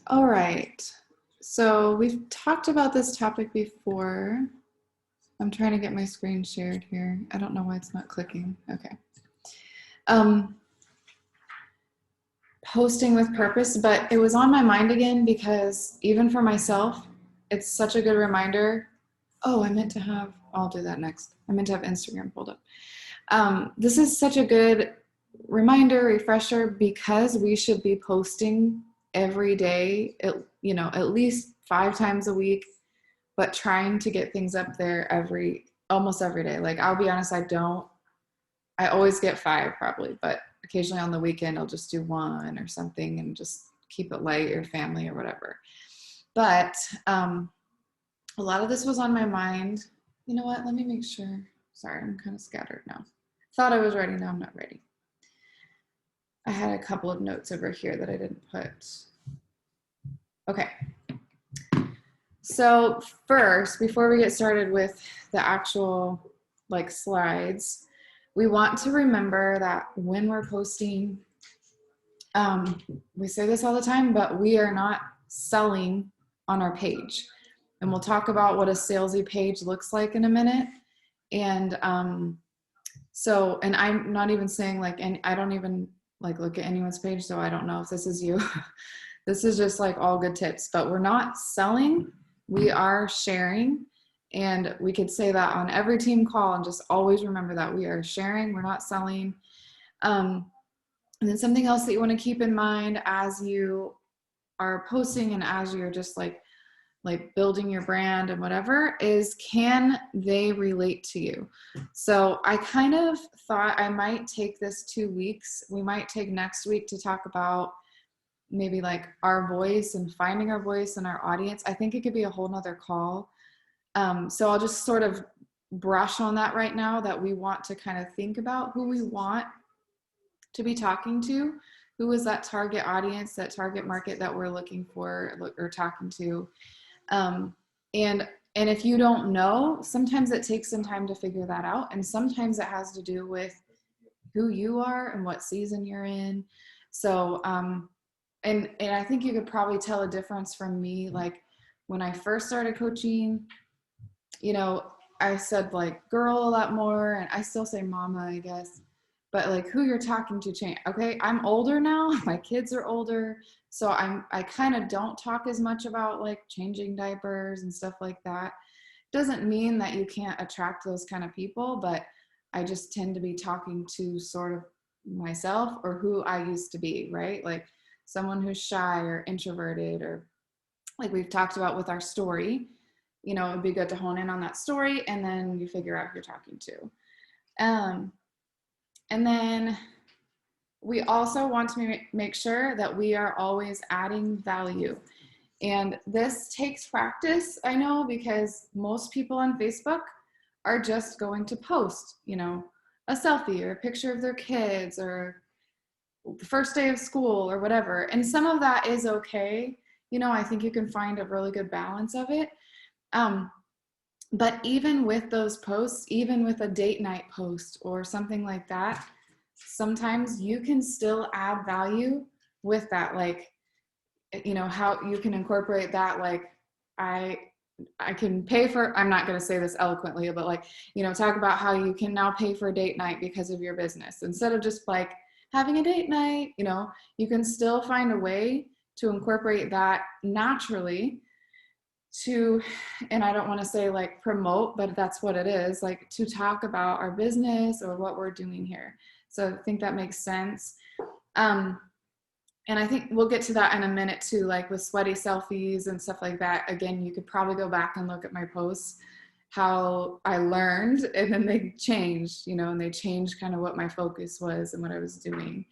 All right. So we've talked about this topic before. I'm trying to get my screen shared here. I don't know why it's not clicking. Okay. Um, Posting with purpose, but it was on my mind again because even for myself, it's such a good reminder. Oh, I'll do that next. I meant to have Instagram pulled up. This is such a good reminder, refresher, because we should be posting every day, at least 5 times a week, but trying to get things up there almost every day. Like, I'll be honest, I always get 5 probably, but occasionally on the weekend I'll just do 1 or something and just keep it light, or family or whatever. But a lot of this was on my mind. You know what? Let me make sure. Sorry, I'm kind of scattered now. Thought I was ready. Now I'm not ready. I had a couple of notes over here that I didn't put. Okay. So first, before we get started with the actual slides, we want to remember that when we're posting, we say this all the time, but we are not selling on our page. And we'll talk about what a salesy page looks like in a minute. And and I'm not even saying and I don't even look at anyone's page, so I don't know if this is you. This is just all good tips, but we're not selling, we are sharing. And we could say that on every team call and just always remember that we are sharing, we're not selling. And then something else that you want to keep in mind as you are posting and as you're just building your brand and whatever is, can they relate to you? So I kind of thought I might take this 2 weeks. We might take next week to talk about maybe our voice and finding our voice and our audience. I think it could be a whole nother call. So I'll just sort of brush on that right now, that we want to kind of think about who we want to be talking to. Who is that target audience, that target market that we're looking for or talking to? And if you don't know, sometimes it takes some time to figure that out. And sometimes it has to do with who you are and what season you're in. So, and I think you could probably tell a difference from me. When I first started coaching, I said girl a lot more, and I still say mama, I guess. But who you're talking to change. Okay, I'm older now. My kids are older. So I kind of don't talk as much about changing diapers and stuff like that. Doesn't mean that you can't attract those kind of people, but I just tend to be talking to sort of myself, or who I used to be, right? Someone who's shy or introverted, or we've talked about with our story. It'd be good to hone in on that story, and then you figure out who you're talking to. And then we also want to make sure that we are always adding value. And this takes practice, I know, because most people on Facebook are just going to post, a selfie or a picture of their kids or the first day of school or whatever. And some of that is okay. I think you can find a really good balance of it. But even with those posts, even with a date night post or something like that, sometimes you can still add value with that. How you can incorporate that. I can pay for, I'm not going to say this eloquently, but talk about how you can now pay for a date night because of your business. Instead of just having a date night, you can still find a way to incorporate that naturally and I don't want to say promote, but that's what it is, to talk about our business or what we're doing here. So I think that makes sense. And I think we'll get to that in a minute too, with sweaty selfies and stuff like that. Again, you could probably go back and look at my posts, how I learned, and then they changed, and they changed kind of what my focus was and what I was doing.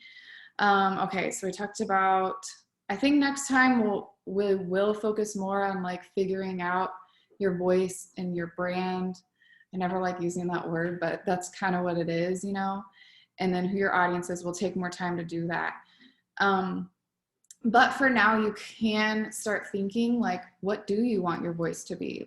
Okay, so we talked about, I think next time we will focus more on figuring out your voice and your brand. I never like using that word, but that's kind of what it is, and then who your audience is. We'll take more time to do that. But for now, you can start thinking what do you want your voice to be?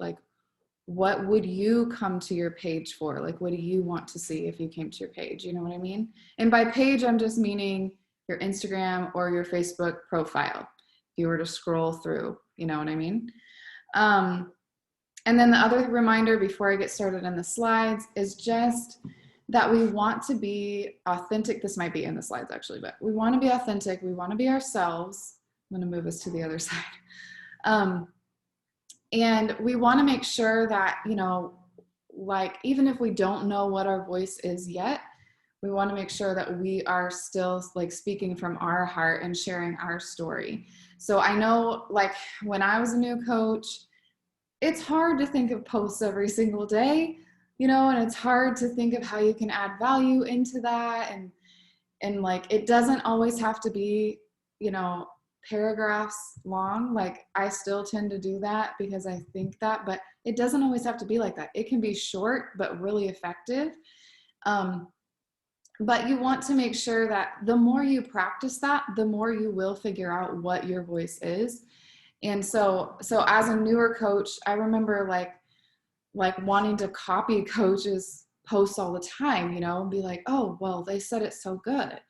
What would you come to your page for? What do you want to see if you came to your page? You know what I mean? And by page, I'm just meaning your Instagram or your Facebook profile. you were to scroll through, you know what I mean? And then the other reminder before I get started on the slides is just that we want to be authentic. This might be in the slides actually, but we want to be authentic. We want to be ourselves. I'm going to move us to the other side. And we want to make sure that, you know, like, even if we don't know what our voice is yet, we want to make sure that we are still like speaking from our heart and sharing our story. So I know, like, when I was a new coach, it's hard to think of posts every single day, you know, and it's hard to think of how you can add value into that. And like, it doesn't always have to be, you know, paragraphs long. Like, I still tend to do that because I think that, but it doesn't always have to be like that. It can be short, but really effective. But you want to make sure that the more you practice that, the more you will figure out what your voice is. And so as a newer coach, I remember like wanting to copy coaches' posts all the time, you know, and be like, oh, well, they said it so good.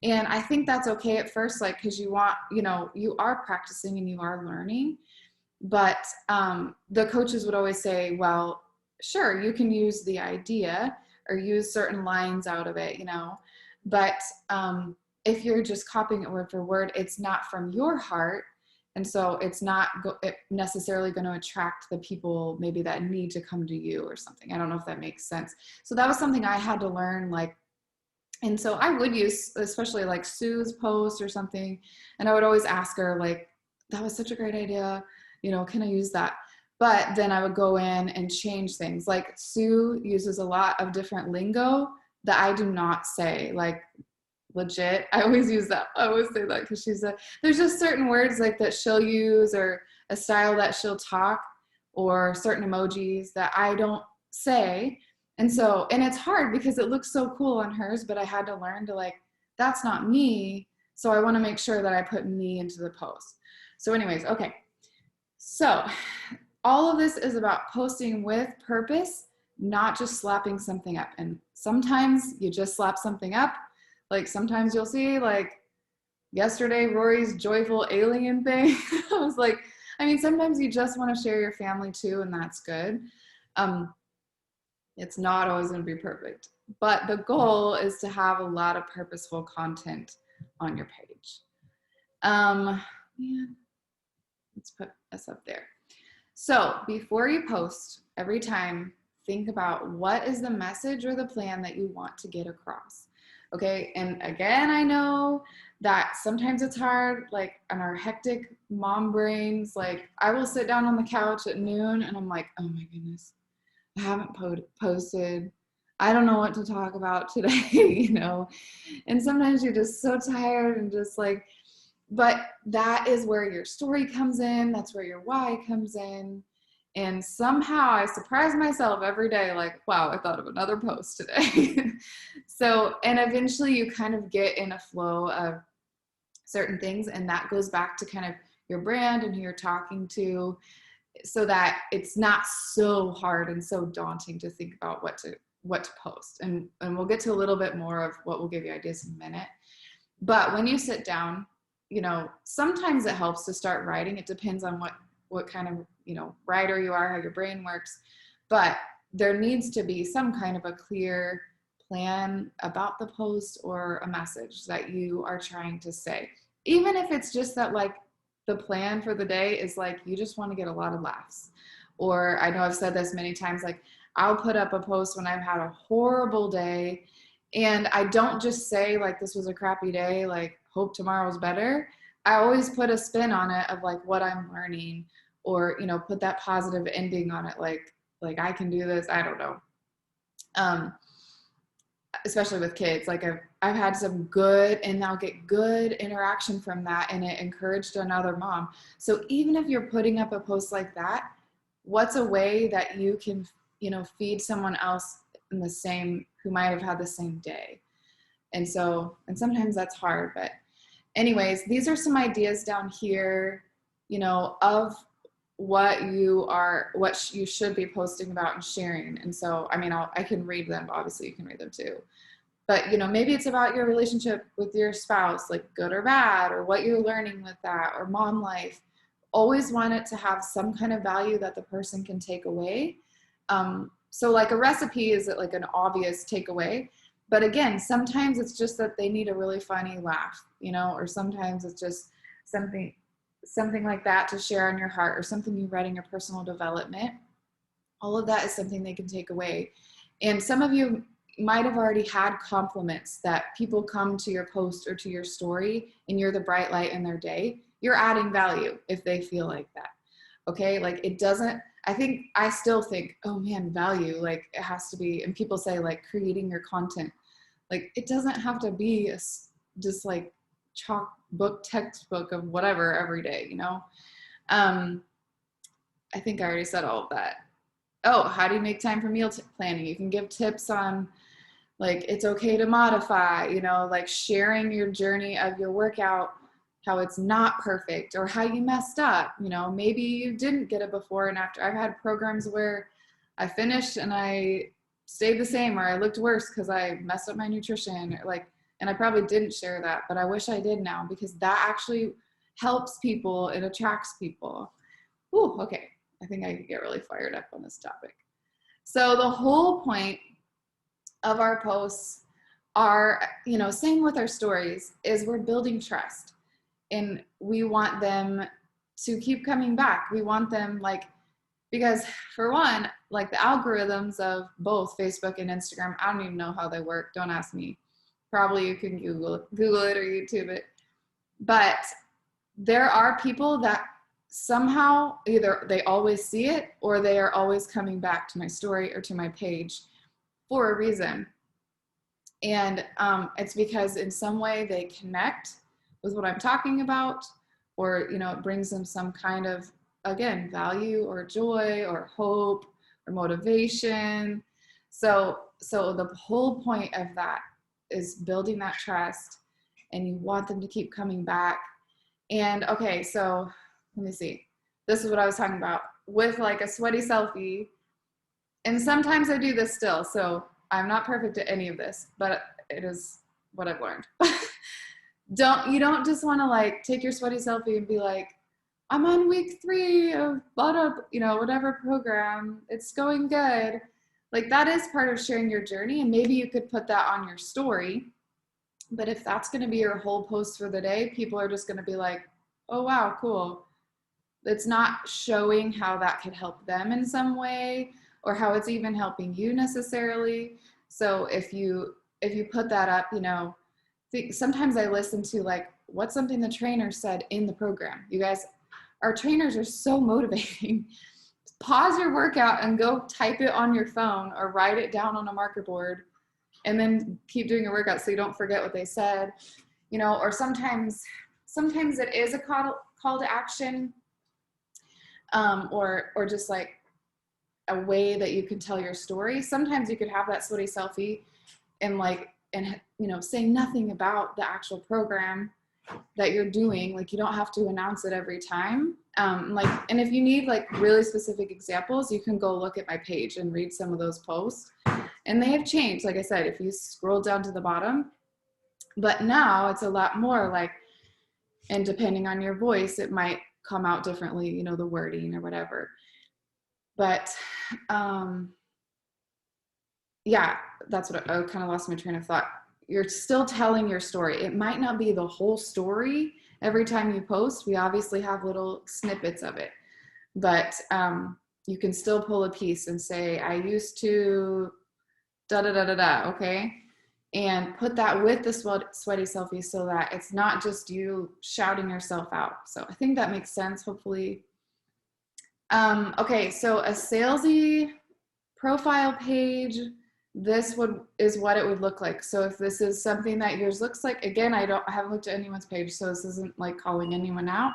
And I think that's okay at first, like, because you want, you know, you are practicing and you are learning. But the coaches would always say, well, sure, you can use the idea or use certain lines out of it, you know, but if you're just copying it word for word, it's not from your heart. And so it's not necessarily going to attract the people maybe that need to come to you or something. I don't know if that makes sense. So that was something I had to learn, like, and so I would use, especially like Sue's post or something, and I would always ask her, like, that was such a great idea, you know, can I use that? But then I would go in and change things. Like, Sue uses a lot of different lingo that I do not say, like, legit. I always use that. I always say that because there's just certain words like that she'll use, or a style that she'll talk, or certain emojis that I don't say. And so, and it's hard because it looks so cool on hers, but I had to learn to, like, that's not me. So I want to make sure that I put me into the post. So anyways, okay. So all of this is about posting with purpose, not just slapping something up. And sometimes you just slap something up. Like, sometimes you'll see, like, yesterday, Rory's joyful alien thing. I was like, I mean, sometimes you just want to share your family too, and that's good. It's not always going to be perfect, but the goal is to have a lot of purposeful content on your page. Let's put this up there. So before you post, every time, think about what is the message or the plan that you want to get across. Okay, and again, I know that sometimes it's hard, like, on our hectic mom brains. Like, I will sit down on the couch at noon and I'm like, oh my goodness, I haven't posted. I don't know what to talk about today, you know? And sometimes you're just so tired and just like, but that is where your story comes in. That's where your why comes in. And somehow I surprise myself every day, like, wow, I thought of another post today. So, and eventually you kind of get in a flow of certain things, and that goes back to kind of your brand and who you're talking to, so that it's not so hard and so daunting to think about what to post. And we'll get to a little bit more of what will give you ideas in a minute. But when you sit down, you know, sometimes it helps to start writing. It depends on what kind of, you know, writer you are, how your brain works. But there needs to be some kind of a clear plan about the post or a message that you are trying to say. Even if it's just that, like, the plan for the day is like, you just want to get a lot of laughs. Or, I know I've said this many times, like, I'll put up a post when I've had a horrible day, and I don't just say, like, this was a crappy day, like, hope tomorrow's better. I always put a spin on it of, like, what I'm learning, or, you know, put that positive ending on it, like I can do this. I don't know. Especially with kids, like, I've had some good, and I'll get good interaction from that, and it encouraged another mom. So even if you're putting up a post like that, what's a way that you can, you know, feed someone else in the same, who might have had the same day? And so, and sometimes that's hard, but anyways, these are some ideas down here, you know, of what you should be posting about and sharing. And so, I mean, I can read them, but obviously you can read them too. But, you know, maybe it's about your relationship with your spouse, like good or bad, or what you're learning with that, or mom life. Always want it to have some kind of value that the person can take away. So like a recipe is like an obvious takeaway. But again, sometimes it's just that they need a really funny laugh, you know, or sometimes it's just something like that to share on your heart, or something you read in your personal development. All of that is something they can take away. And some of you might have already had compliments that people come to your post or to your story and you're the bright light in their day. You're adding value if they feel like that. Okay, like it doesn't, I still think, oh man, value, like it has to be, and people say like creating your content, like it doesn't have to be just like chalk book textbook of whatever every day, you know. I think I already said all of that. Oh, how do you make time for meal planning? You can give tips on like it's okay to modify, you know, like sharing your journey of your workout, how it's not perfect, or how you messed up. You know, maybe you didn't get a before and after. I've had programs where I finished and I stayed the same, or I looked worse because I messed up my nutrition, or like, and I probably didn't share that, but I wish I did now, because that actually helps people. It attracts people. Ooh, okay. I think I could get really fired up on this topic. So the whole point of our posts are, you know, same with our stories, is we're building trust, and we want them to keep coming back. We want them like, because for one, like the algorithms of both Facebook and Instagram, I don't even know how they work. Don't ask me. Probably you can Google it or YouTube it. But there are people that somehow either they always see it or they are always coming back to my story or to my page for a reason. And it's because in some way they connect with what I'm talking about, or, you know, it brings them some kind of, again, value or joy or hope or motivation. So the whole point of that is building that trust, and you want them to keep coming back. And okay, so let me see. This is what I was talking about with like a sweaty selfie. And sometimes I do this still, so I'm not perfect at any of this, but it is what I've learned. You don't just want to like take your sweaty selfie and be like, I'm on week 3 of you know, whatever program, it's going good. Like that is part of sharing your journey, and maybe you could put that on your story. But if that's going to be your whole post for the day, people are just going to be like, oh wow, cool. It's not showing how that could help them in some way, or how it's even helping you necessarily. So if you put that up, you know, sometimes I listen to like, what's something the trainer said in the program. You guys, our trainers are so motivating. Pause your workout and go type it on your phone or write it down on a marker board, and then keep doing your workout so you don't forget what they said, you know. Or sometimes it is a call to action, or just like a way that you can tell your story. Sometimes you could have that sweaty selfie and you know, say nothing about the actual program that you're doing. Like you don't have to announce it every time. And if you need like really specific examples, you can go look at my page and read some of those posts, and they have changed. Like I said, if you scroll down to the bottom, but now it's a lot more like, and depending on your voice, it might come out differently, you know, the wording or whatever. But yeah, that's what I kind of lost my train of thought. You're still telling your story. It might not be the whole story every time you post. We obviously have little snippets of it, but you can still pull a piece and say, I used to da da da da da, okay? And put that with the sweaty selfie so that it's not just you shouting yourself out. So I think that makes sense, hopefully. Okay, so a salesy profile page, this is what it would look like. So if this is something that yours looks like, again, I haven't looked at anyone's page, so this isn't like calling anyone out,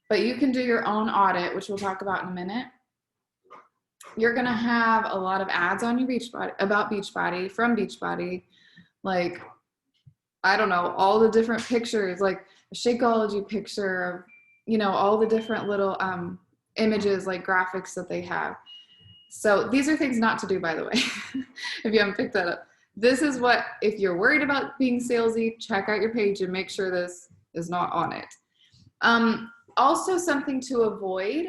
but you can do your own audit, which we'll talk about in a minute. You're gonna have a lot of ads on your about Beachbody, from Beachbody, like, I don't know, all the different pictures, like a Shakeology picture of, you know, all the different little images, like graphics that they have. So these are things not to do, by the way, if you haven't picked that up. this is what, if you're worried about being salesy, check out your page and make sure this is not on it. Also something to avoid,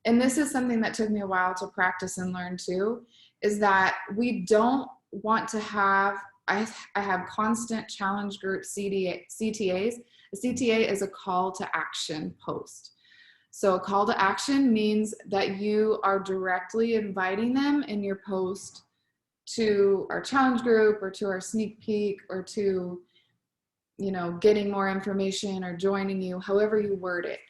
and this is something that took me a while to practice and learn too, is that we don't want to have, I have constant challenge group CTAs. A CTA is a call to action post. So a call to action means that you are directly inviting them in your post to our challenge group or to our sneak peek or to, you know, getting more information or joining you, however you word it.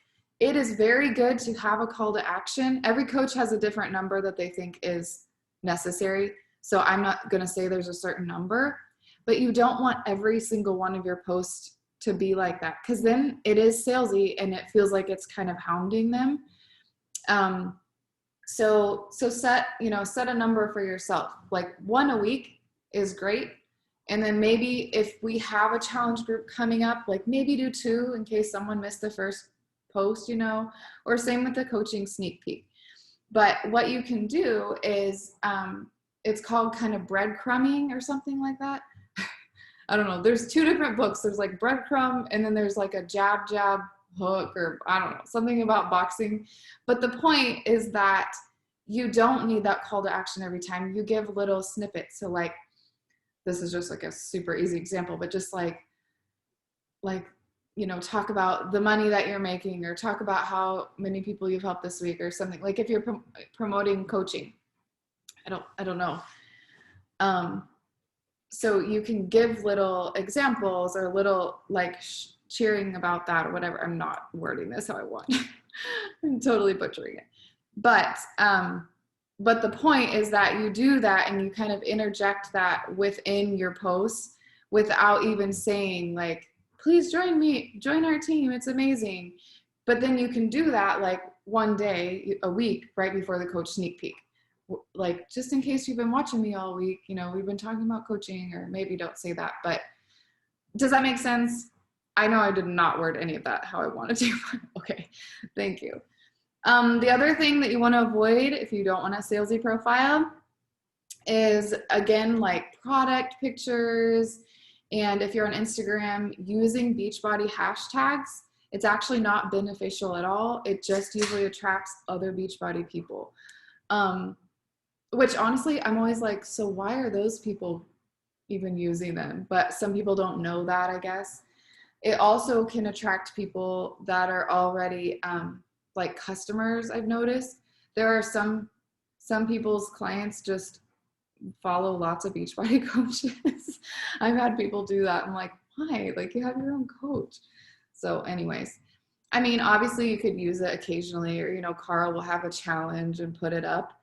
It is very good to have a call to action. Every coach has a different number that they think is necessary. So I'm not going to say there's a certain number, but you don't want every single one of your posts to be like that, because then it is salesy and it feels like it's kind of hounding them. So set a number for yourself. Like 1 a week is great. And then maybe if we have a challenge group coming up, like maybe do 2 in case someone missed the first post, you know, or same with the coaching sneak peek. But what you can do is, it's called kind of breadcrumbing or something like that. I don't know. There's 2 different books. There's like breadcrumb, and then there's like a jab hook, or I don't know, something about boxing. But the point is that you don't need that call to action every time. You give little snippets. So like, this is just like a super easy example, but just like, you know, talk about the money that you're making, or talk about how many people you've helped this week or something. Like if you're promoting coaching, I don't know. So you can give little examples or little like cheering about that or whatever. I'm not wording this how I want. I'm totally butchering it. But the point is that you do that and you kind of interject that within your posts without even saying like, please join our team, it's amazing. But then you can do that like one day a week right before the coach sneak peek. Like, just in case you've been watching me all week, you know, we've been talking about coaching, or maybe don't say that, but does that make sense? I know I did not word any of that how I wanted to. Okay, thank you. The other thing that you want to avoid if you don't want a salesy profile is, again, like product pictures. And if you're on Instagram, using Beachbody hashtags, it's actually not beneficial at all. It just usually attracts other Beachbody people. Which honestly, I'm always like, so why are those people even using them? But some people don't know that, I guess. It also can attract people that are already like customers, I've noticed. There are some people's clients just follow lots of Beachbody coaches. I've had people do that. I'm like, why? Like, you have your own coach. So anyways, I mean, obviously you could use it occasionally, or, you know, Carl will have a challenge and put it up.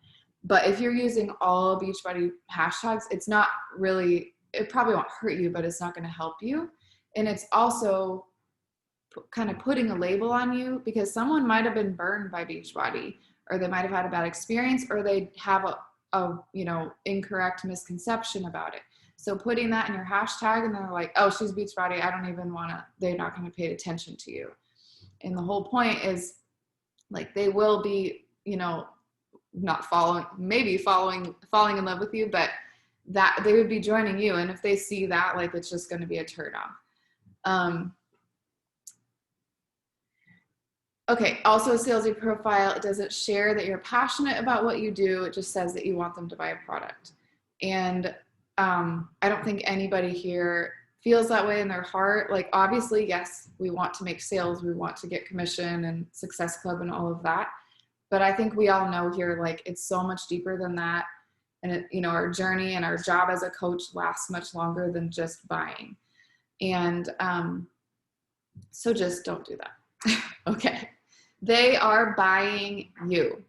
But if you're using all Beachbody hashtags, it's not really, it probably won't hurt you, but it's not going to help you. And it's also kind of putting a label on you, because someone might have been burned by Beachbody, or they might have had a bad experience, or they have a you know, incorrect misconception about it. So putting that in your hashtag, and they're like, oh, she's Beachbody, I don't even want to, they're not going to pay attention to you. And the whole point is, like, they will be, you know, not following, maybe falling in love with you, but that they would be joining you. And if they see that, like, it's just going to be a turn off. Okay. Also, a salesy profile, it doesn't share that you're passionate about what you do. It just says that you want them to buy a product. And I don't think anybody here feels that way in their heart. Like, obviously, yes, we want to make sales. We want to get commission and Success Club and all of that. But I think we all know here, like, it's so much deeper than that. And, it, you know, our journey and our job as a coach lasts much longer than just buying. And so just don't do that. Okay. They are buying you.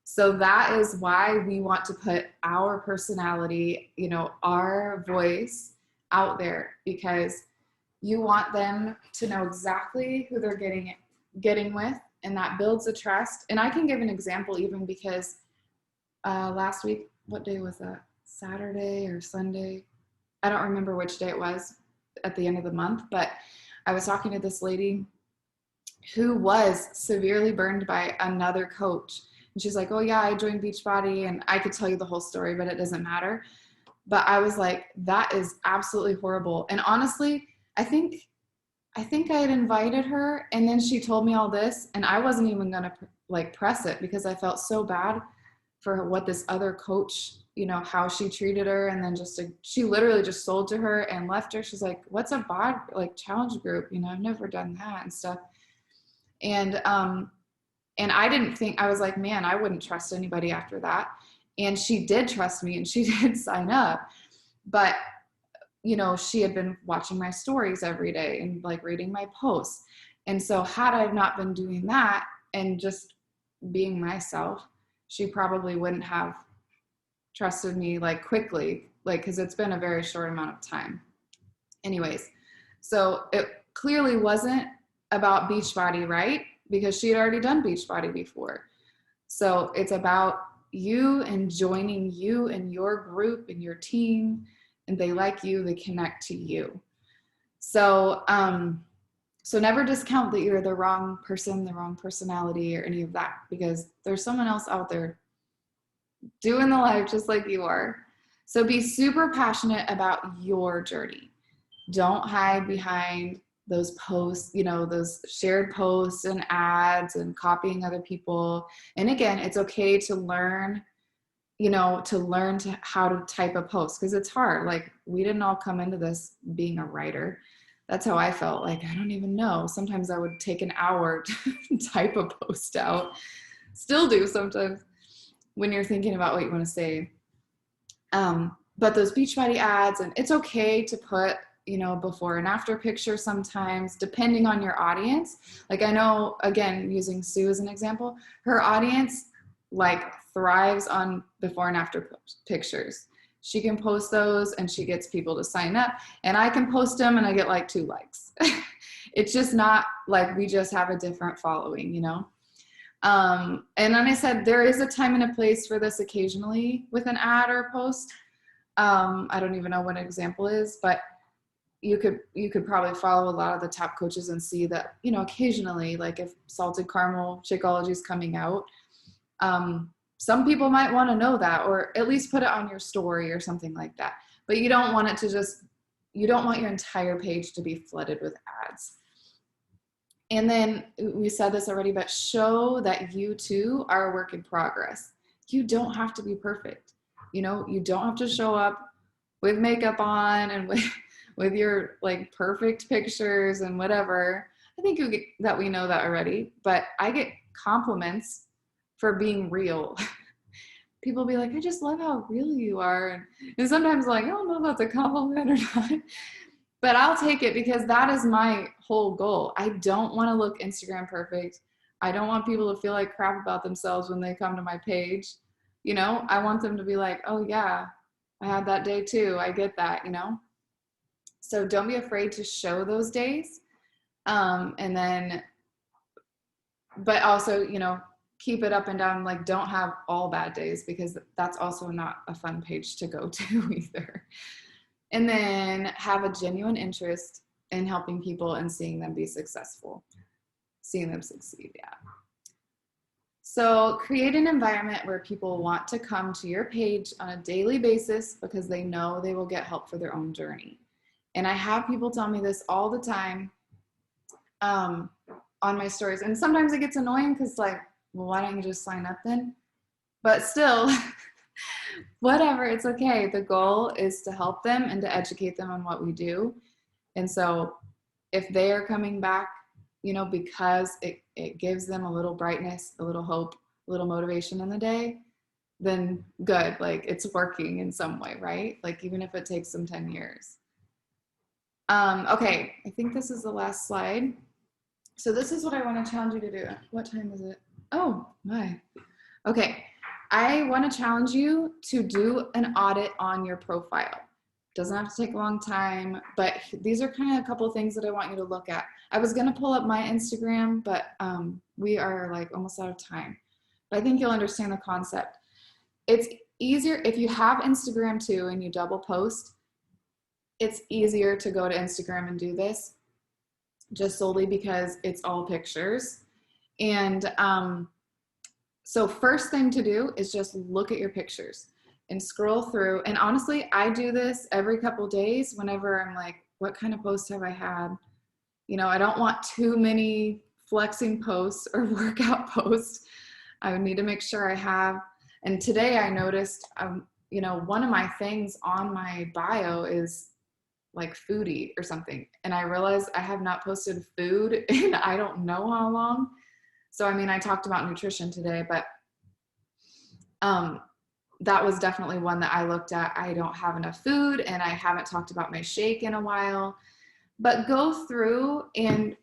So that is why we want to put our personality, you know, our voice out there, because you want them to know exactly who they're getting with. And that builds a trust. And I can give an example even, because last week, what day was that? Saturday or Sunday? I don't remember which day it was at the end of the month, but I was talking to this lady who was severely burned by another coach. And she's like, oh yeah, I joined Beachbody, and I could tell you the whole story, but it doesn't matter. But I was like, that is absolutely horrible. And honestly, I think I had invited her, and then she told me all this, and I wasn't even gonna like press it because I felt so bad for what this other coach, how she treated her. And then she literally just sold to her and left her. She's like, what's a bod like challenge group? I've never done that and stuff. And I didn't think, I was like, man, I wouldn't trust anybody after that. And she did trust me, and she did sign up. But she had been watching my stories every day and like reading my posts. And so had I not been doing that and just being myself, she probably wouldn't have trusted me like quickly, like, because it's been a very short amount of time. Anyways, so it clearly wasn't about Beachbody, right? Because she had already done Beachbody before. So it's about you and joining you and your group and your team, and they like you, they connect to you. So so never discount that you're the wrong person, the wrong personality, or any of that, because there's someone else out there doing the life just like you are. So be super passionate about your journey. Don't hide behind those posts, those shared posts and ads and copying other people. And again, it's okay to learn, how to type a post, because it's hard. Like, we didn't all come into this being a writer. That's how I felt. Like, I don't even know. Sometimes I would take an hour to type a post out. Still do sometimes when you're thinking about what you want to say. But those Beachbody ads, and it's okay to put, before and after pictures sometimes, depending on your audience. Like, I know, again, using Sue as an example, her audience like thrives on before and after pictures. She can post those and she gets people to sign up, and I can post them and I get like 2 likes. It's just not like we just have a different following, And then I said, there is a time and a place for this occasionally with an ad or a post. I don't even know what an example is, but you could probably follow a lot of the top coaches and see that, occasionally, like if Salted Caramel Shakeology is coming out, some people might want to know that, or at least put it on your story or something like that. But you don't want it to you don't want your entire page to be flooded with ads. And then we said this already, but show that you too are a work in progress. You don't have to be perfect. You don't have to show up with makeup on and with your like perfect pictures and whatever. I think that we know that already, but I get compliments for being real. People be like, I just love how real you are. And sometimes like, I don't know if that's a compliment or not, but I'll take it, because that is my whole goal. I don't want to look Instagram perfect. I don't want people to feel like crap about themselves when they come to my page. I want them to be like, oh yeah, I had that day too. I get that, So don't be afraid to show those days. And then, but also, keep it up and down. Like, don't have all bad days, because that's also not a fun page to go to either. And then have a genuine interest in helping people and seeing them be successful, seeing them succeed. Yeah. So create an environment where people want to come to your page on a daily basis because they know they will get help for their own journey. And I have people tell me this all the time on my stories. And sometimes it gets annoying because like, well, why don't you just sign up then? But still, whatever, it's okay. The goal is to help them and to educate them on what we do. And so if they are coming back, because it gives them a little brightness, a little hope, a little motivation in the day, then good. Like, it's working in some way, right? Like, even if it takes them 10 years. Okay, I think this is the last slide. So this is what I want to challenge you to do. What time is it? Oh my. Okay, I want to challenge you to do an audit on your profile. Doesn't have to take a long time, but these are kind of a couple of things that I want you to look at. I was going to pull up my Instagram, but we are like almost out of time. But I think you'll understand the concept. It's easier if you have Instagram too and you double post. It's easier to go to Instagram and do this, just solely because it's all pictures. And so first thing to do is just look at your pictures. and scroll through. And honestly, I do this every couple days whenever I'm like, what kind of post have I had? You know, I don't want too many flexing posts or workout posts. I would need to make sure I have. And today I noticed, you know, one of my things on my bio is like foodie or something. And I realized I have not posted food in I don't know how long. So, I mean, I talked about nutrition today, but that was definitely one that I looked at. I don't have enough food and I haven't talked about my shake in a while. But go through and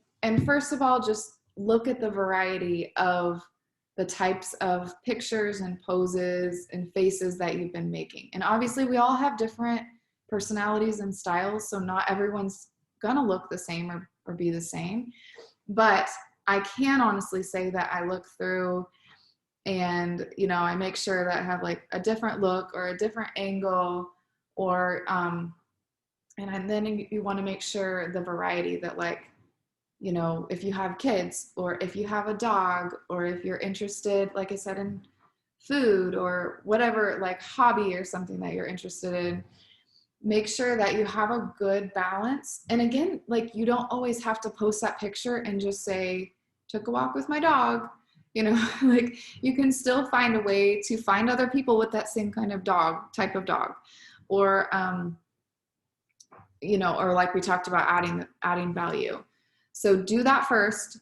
first of all, just look at the variety of the types of pictures and poses and faces that you've been making. And obviously we all have different personalities and styles, so not everyone's gonna look the same or be the same. But I can honestly say that I look through and, you know, I make sure that I have like a different look or a different angle or, and then you want to make sure the variety that, like, you know, if you have kids or if you have a dog or if you're interested, like I said, in food or whatever, like hobby or something that you're interested in, make sure that you have a good balance. And again, like, you don't always have to post that picture and just say, took a walk with my dog. You know, like, you can still find a way to find other people with that same kind of type of dog. Or, you know, or like we talked about, adding value. So do that first,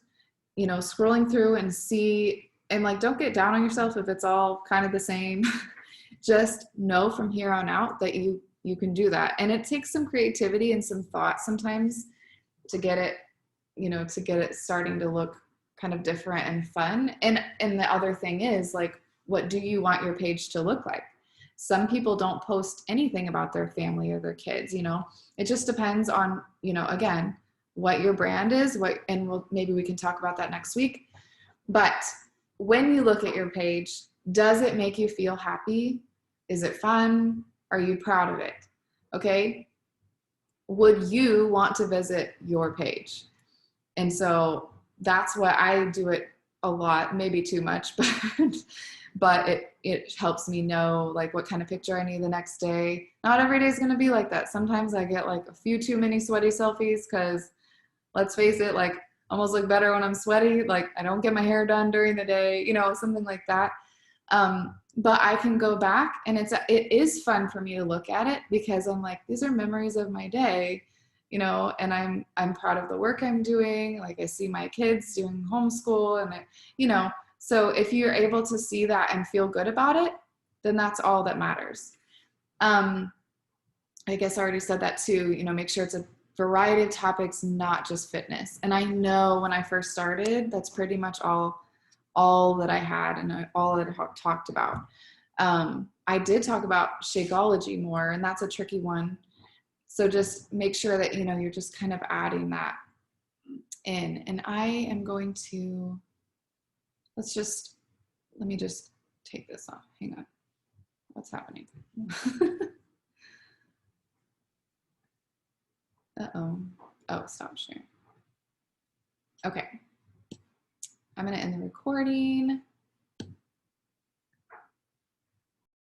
you know, scrolling through and see, and like, don't get down on yourself if it's all kind of the same. Just know from here on out that you can do that. And it takes some creativity and some thought sometimes to get it, you know, to get it starting to look kind of different and fun. And the other thing is, like, what do you want your page to look like? Some people don't post anything about their family or their kids, you know. It just depends on, you know, again, what your brand is, and maybe we can talk about that next week. But when you look at your page, does it make you feel happy? Is it fun? Are you proud of it? Okay. Would you want to visit your page? And so that's what I do it a lot, maybe too much, but it helps me know, like, what kind of picture I need the next day. Not every day is going to be like that. Sometimes I get like a few too many sweaty selfies because, let's face it, like, almost look better when I'm sweaty. Like, I don't get my hair done during the day, you know, something like that. But I can go back and it is fun for me to look at it because I'm like, these are memories of my day, you know, and I'm proud of the work I'm doing. Like, I see my kids doing homeschool and you know, so if you're able to see that and feel good about it, then that's all that matters. I guess I already said that too, you know, make sure it's a variety of topics, not just fitness. And I know when I first started, that's pretty much all that I had and all that I talked about. I did talk about Shakeology more, and that's a tricky one. So just make sure that, you know, you're just kind of adding that in. And I am going to, let me just take this off. Hang on. What's happening? Uh-oh. Oh, stop sharing. Okay. I'm going to end the recording.